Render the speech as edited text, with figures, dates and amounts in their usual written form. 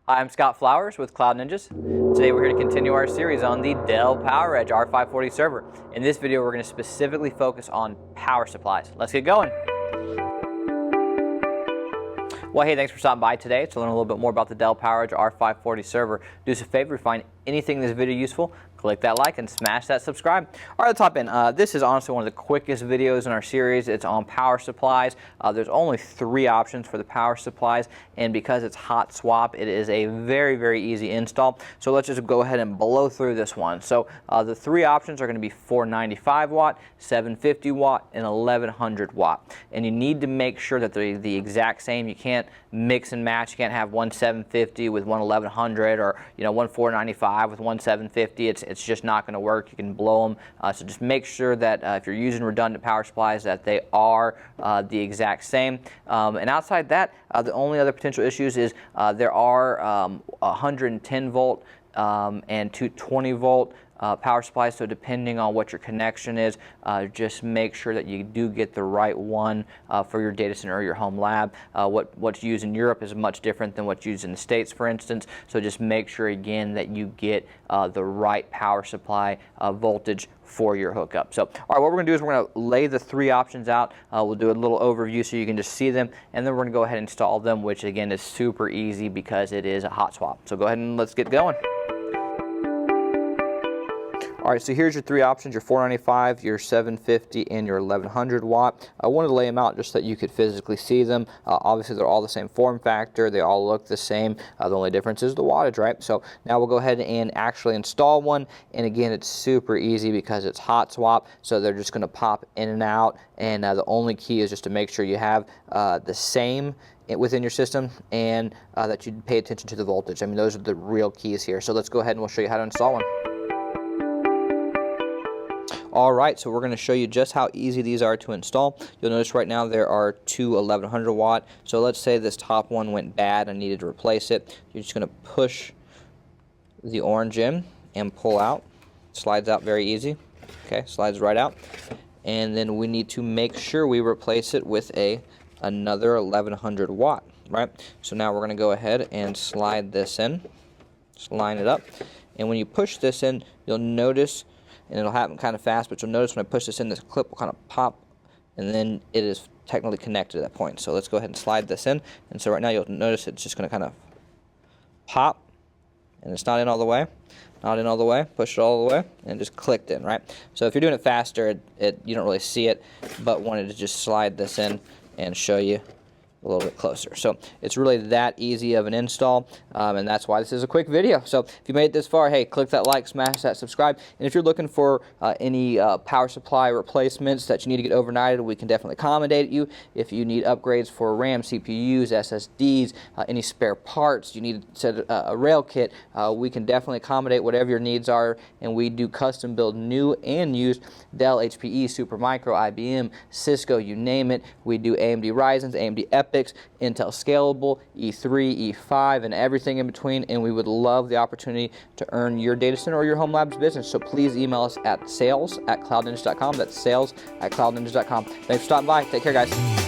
Hi, I'm Scott Flowers with Cloud Ninjas. Today we're here to continue our series on the Dell PowerEdge R540 server. In this video we're going to specifically focus on power supplies. Let's get going. Well, hey, thanks for stopping by today to learn a little bit more about the Dell PowerEdge R540 server. Do us a favor, if you find anything in this video useful, click that like and smash that subscribe. All right, at the top end, this is honestly one of the quickest videos in our series. It's on power supplies. There's only 3 options for the power supplies, and because it's hot swap, it is a very, very easy install. So let's just go ahead and blow through this one. So the 3 options are going to be 495 watt, 750 watt, and 1100 watt. And you need to make sure that they're the exact same. You can't mix and match. You can't have one 750 with one 1100, or one 495 with one 750. It's just not going to work. You can blow them. So just make sure that if you're using redundant power supplies that they are the exact same. And outside that, the only other potential issues is there are 110 volt and 220 volt power supplies, so depending on what your connection is, just make sure that you do get the right one for your data center or your home lab. What's used in Europe is much different than what's used in the States, for instance, so just make sure again that you get the right power supply voltage for your hookup. So, all right, what we're going to do is we're going to lay the 3 options out. We'll do a little overview so you can just see them, and then we're going to go ahead and install them, which again is super easy because it is a hot swap. So go ahead and let's get going. All right, so here's your 3 options, your 495, your 750, and your 1100 watt. I wanted to lay them out just so that you could physically see them. Obviously, they're all the same form factor. They all look the same. The only difference is the wattage, right? So now we'll go ahead and actually install one. And again, it's super easy because it's hot swap. So they're just going to pop in and out. And the only key is just to make sure you have the same within your system, and that you pay attention to the voltage. I mean, those are the real keys here. So let's go ahead and we'll show you how to install one. All right, so we're going to show you just how easy these are to install. You'll notice right now there are 2 1100 watt. So let's say this top one went bad and needed to replace it. You're just going to push the orange in and pull out. Slides out very easy. Okay, slides right out. And then we need to make sure we replace it with another 1100 watt, right? So now we're going to go ahead and slide this in. Just line it up. And when you push this in, you'll notice, and it'll happen kind of fast, but you'll notice when I push this in, this clip will kind of pop, and then it is technically connected at that point. So let's go ahead and slide this in. And so right now you'll notice it's just going to kind of pop, and it's not in all the way. Not in all the way. Push it all the way, and it just clicked in, right? So if you're doing it faster, you don't really see it, but wanted to just slide this in and show you a little bit closer. So it's really that easy of an install, and that's why this is a quick video. So if you made it this far, hey, click that like, smash that subscribe, and if you're looking for any power supply replacements that you need to get overnighted, we can definitely accommodate you. If you need upgrades for RAM, CPUs, SSDs, any spare parts, you need to set a rail kit, we can definitely accommodate whatever your needs are, and we do custom build new and used Dell, HPE, Supermicro, IBM, Cisco, you name it. We do AMD Ryzen's, AMD Epics, Intel Scalable, E3, E5, and everything in between, and we would love the opportunity to earn your data center or your home lab's business. So please email us at sales@cloudninjas.com. That's sales@cloudninjas.com. Thanks for stopping by. Take care, guys.